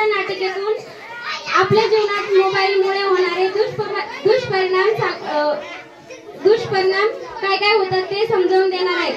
आजच्या नाटिकेतून आपल्या जीवनात मोबाईलमुळे होणारे दुष्परिणाम काय काय होतात ते समजावून देणार आहे।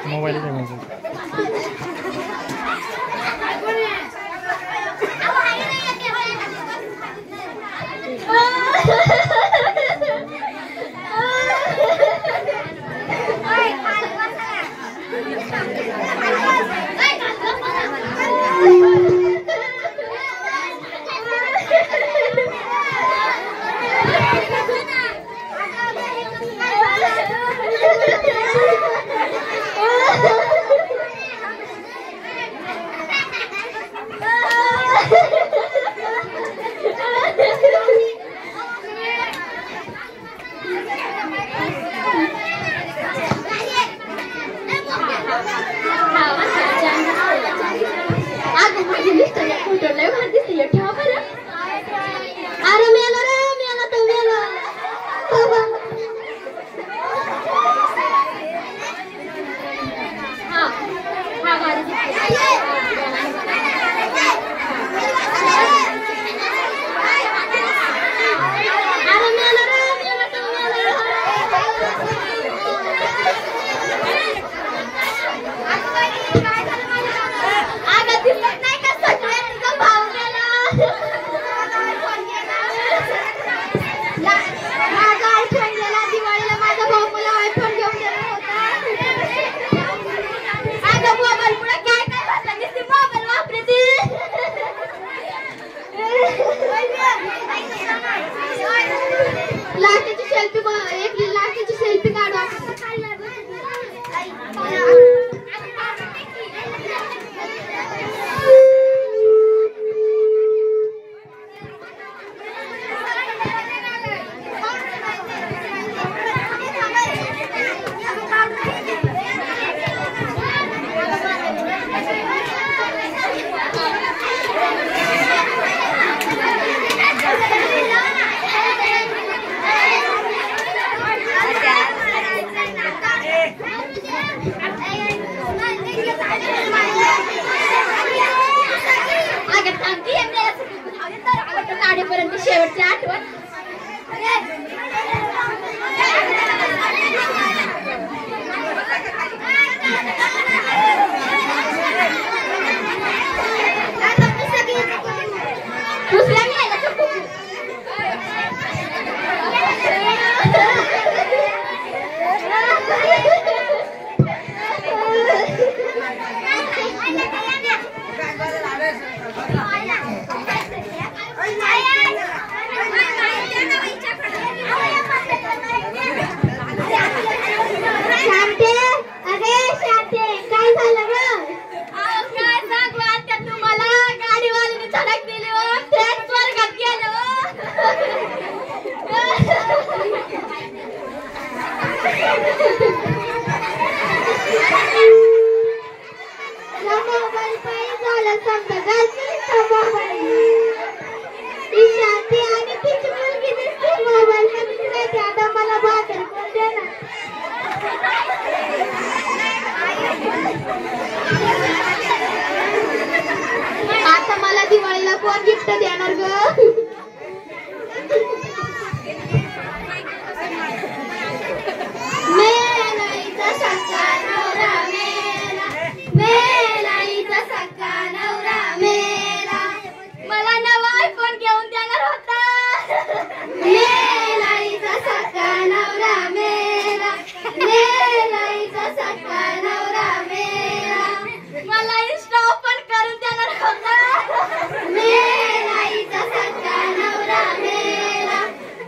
मोबाइल शेवटची आठवण Ya no va el país a la Santa García. ती शांती आणि तिची मुलगी दिसते मोबाईल मध्ये राहते. आता मला भाकर कोण देणार? आता मला दिवाळीला कोण गिफ्ट देणार ग? मेलाईचा सक्का नवरा मेला, मेलाईचा सक्का नवरा मेला. मला नवा आयफोन घेऊन देणार होता. मेलाईचा सक्का नवरा मेला, मेलाईचा सक्का नवरा मेला. मला इंस्टा ओपन करून देणार होता. मेलाईचा सक्का नवरा मेला,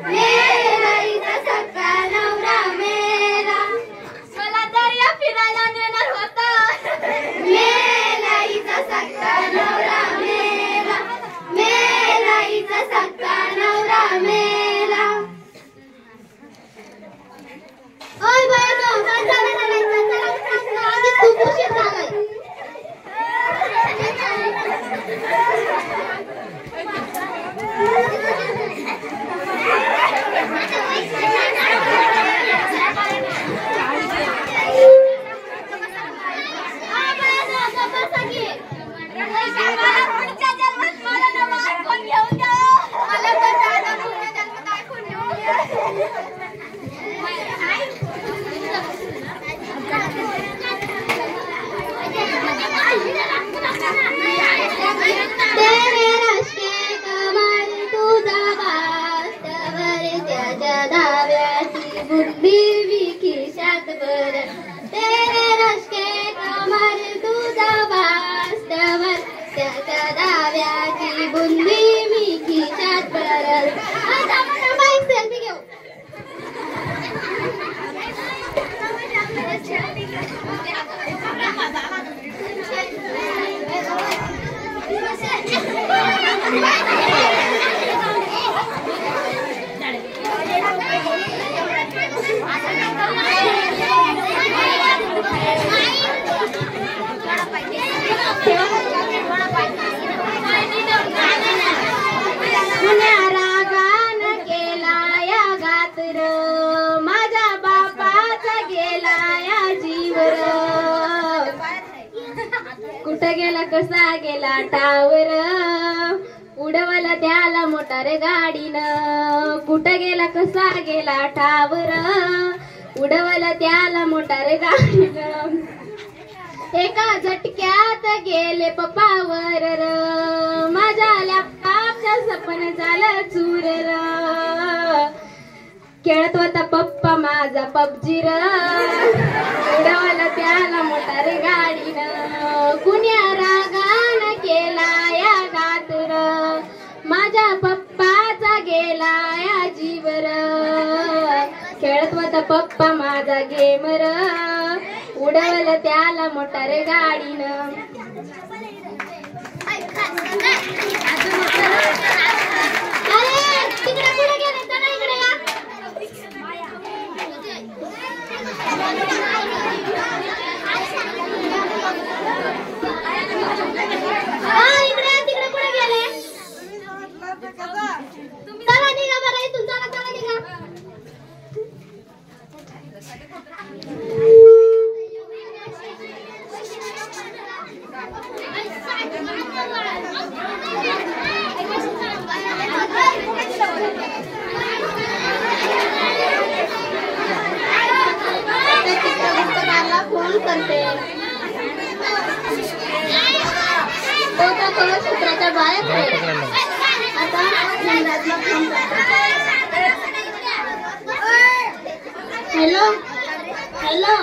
मेलाईचा सक्का नवरा मेला. मला दर्या फिरायला नेणार होता. मेलाईचा सक्का नवरा मेला, मेलाईचा सक्का नवरा मेला. ओय बायको, चला चला आधी खूप उशीर झालाय. कुठं गेला कसा गेला टावर, उडवला त्याला मोटार गाडीनं. कुठं गेला कसा गेला टावर, उडवला त्याला मोटार गाडीनं. एका झटक्यात गेले पप्पावर र, माझ्या लॅपटॉपच्या सपन झालं चूर र. खेळत होता पप्पा माझा पबजी र, उडवला त्याला मोटार गाडीनं. कुण्या रागान केला या गातर, माझ्या पप्पाचा गेला या जीवर. खेळत होता पप्पा माझा गेमर, उडवलं त्याला मोटार गाडीनं. फोन करते तो सूत्राच्या बाहेर. आता हॅलो हॅलो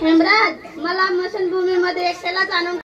हेमराज, मला मशनभूमीमध्ये एकट्यालाच आणून